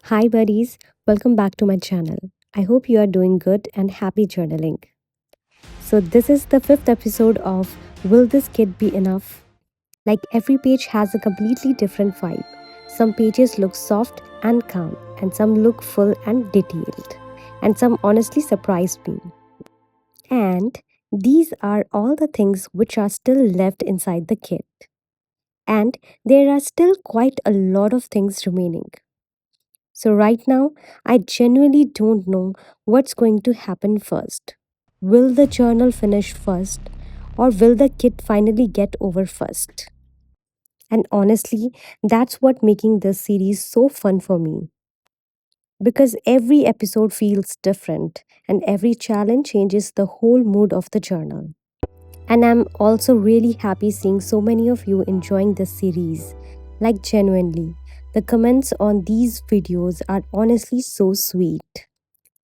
Hi, buddies. Welcome back to my channel. I hope you are doing good and happy journaling. So, this is the fifth episode of Will This Kid Be Enough? Like every page has a completely different vibe. Some pages look soft and calm, and some look full and detailed, and some honestly surprised me. And these are all the things which are still left inside the kit. And there are still quite a lot of things remaining. So, right now, I genuinely don't know what's going to happen first. Will the journal finish first, or will the kid finally get over first? And honestly, that's what making this series so fun for me. Because every episode feels different, and every challenge changes the whole mood of the journal. And I'm also really happy seeing so many of you enjoying this series. Like, genuinely, the comments on these videos are honestly so sweet.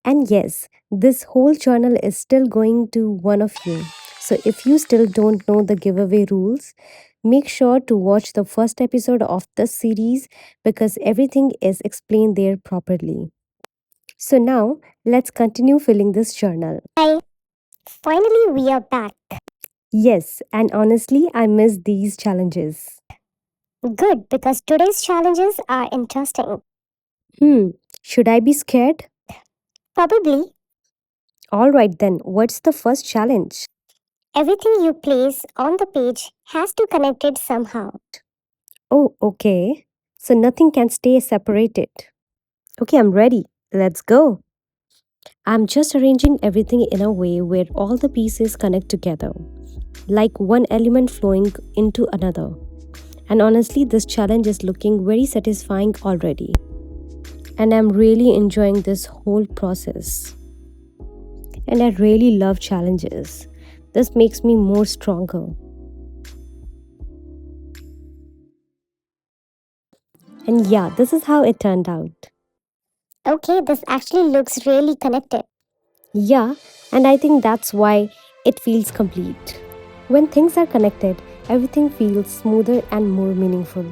And yes, this whole journal is still going to one of you. So if you still don't know the giveaway rules, make sure to watch the first episode of this series because everything is explained there properly. So now, let's continue filling this journal. Hi, finally we are back. Yes, and honestly, I miss these challenges. Good, because today's challenges are interesting. Hmm, should I be scared? Probably Alright then, what's the first challenge? everything you place on the page has to connect it somehow. Oh, okay. So nothing can stay separated. Okay, I'm ready. Let's go. I'm just arranging everything in a way where all the pieces connect together, like one element flowing into another. And honestly, this challenge is looking very satisfying already. And I'm really enjoying this whole process. And I really love challenges. This makes me more stronger. And yeah, this is how it turned out. Okay, this actually looks really connected. Yeah, and I think that's why it feels complete. When things are connected, everything feels smoother and more meaningful.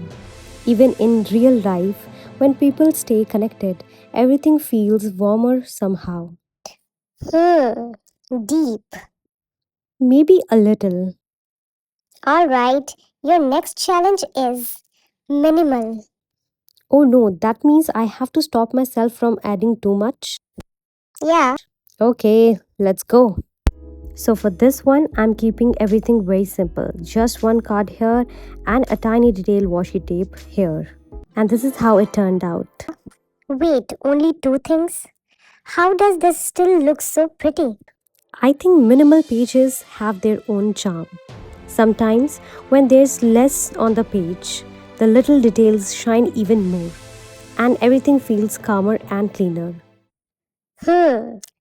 Even in real life, when people stay connected, everything feels warmer somehow. Hmm, deep. Maybe a little. Alright, your next challenge is minimal. Oh no, that means I have to stop myself from adding too much. Yeah, Okay, let's go. So, for this one, I'm keeping everything very simple. Just one card here and a tiny detail washi tape here. And this is how it turned out. wait, only two things? How does this still look so pretty? I think minimal pages have their own charm. Sometimes, when there's less on the page, the little details shine even more, and everything feels calmer and cleaner.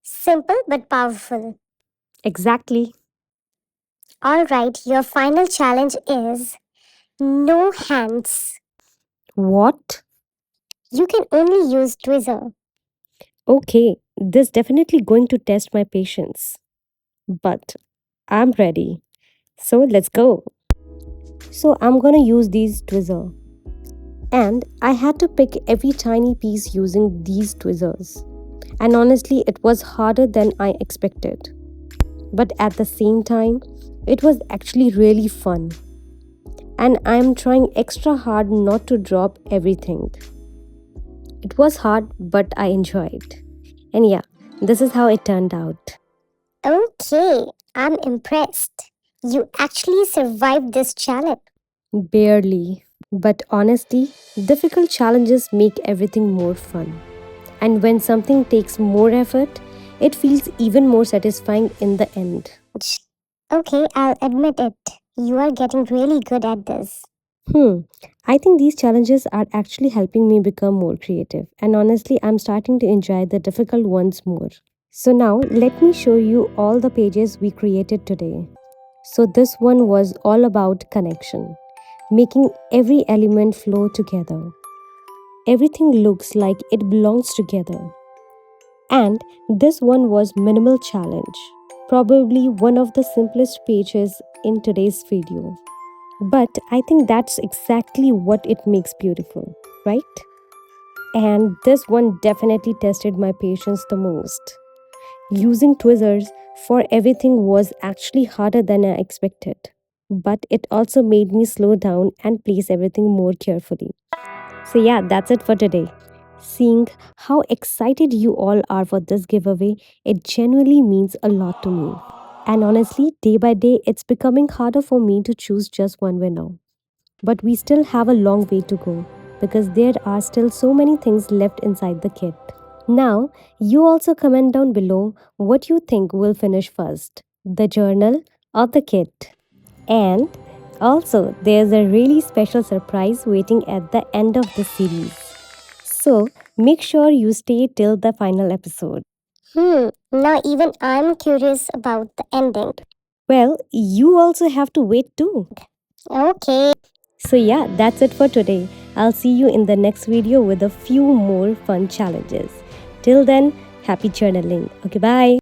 Simple but powerful. Exactly. Alright, your final challenge is no hands. What? You can only use tweezer. Okay, this definitely going to test my patience. But I'm ready. So let's go. So I'm gonna use these tweezers. And I had to pick every tiny piece using these tweezers. And honestly, it was harder than I expected. But at the same time, it was actually really fun. And I'm trying extra hard not to drop everything. It was hard, but I enjoyed. And yeah, this is how it turned out. Okay, I'm impressed. You actually survived this challenge. Barely. But honestly, difficult challenges make everything more fun. And when something takes more effort, it feels even more satisfying in the end. Okay, I'll admit it. You are getting really good at this. Hmm, I think these challenges are actually helping me become more creative. And honestly, I'm starting to enjoy the difficult ones more. So now, let me show you all the pages we created today. So this one was all about connection, making every element flow together. Everything looks like it belongs together. And this one was minimal challenge, probably one of the simplest pages in today's video. But I think that's exactly what it makes beautiful, right? And this one definitely tested my patience the most. Using tweezers for everything was actually harder than I expected. But it also made me slow down and place everything more carefully. So, yeah, that's it for today. Seeing how excited you all are for this giveaway, it genuinely means a lot to me. And honestly, day by day, it's becoming harder for me to choose just one winner. But we still have a long way to go because there are still so many things left inside the kit. Now, you also comment down below what you think will finish first, the journal or the kit. And also, there's a really special surprise waiting at the end of this series. So, make sure you stay till the final episode. Now even I'm curious about the ending. Well, you also have to wait too. Okay. So, yeah, that's it for today. I'll see you in the next video with a few more fun challenges. Till then, happy journaling. Okay, bye.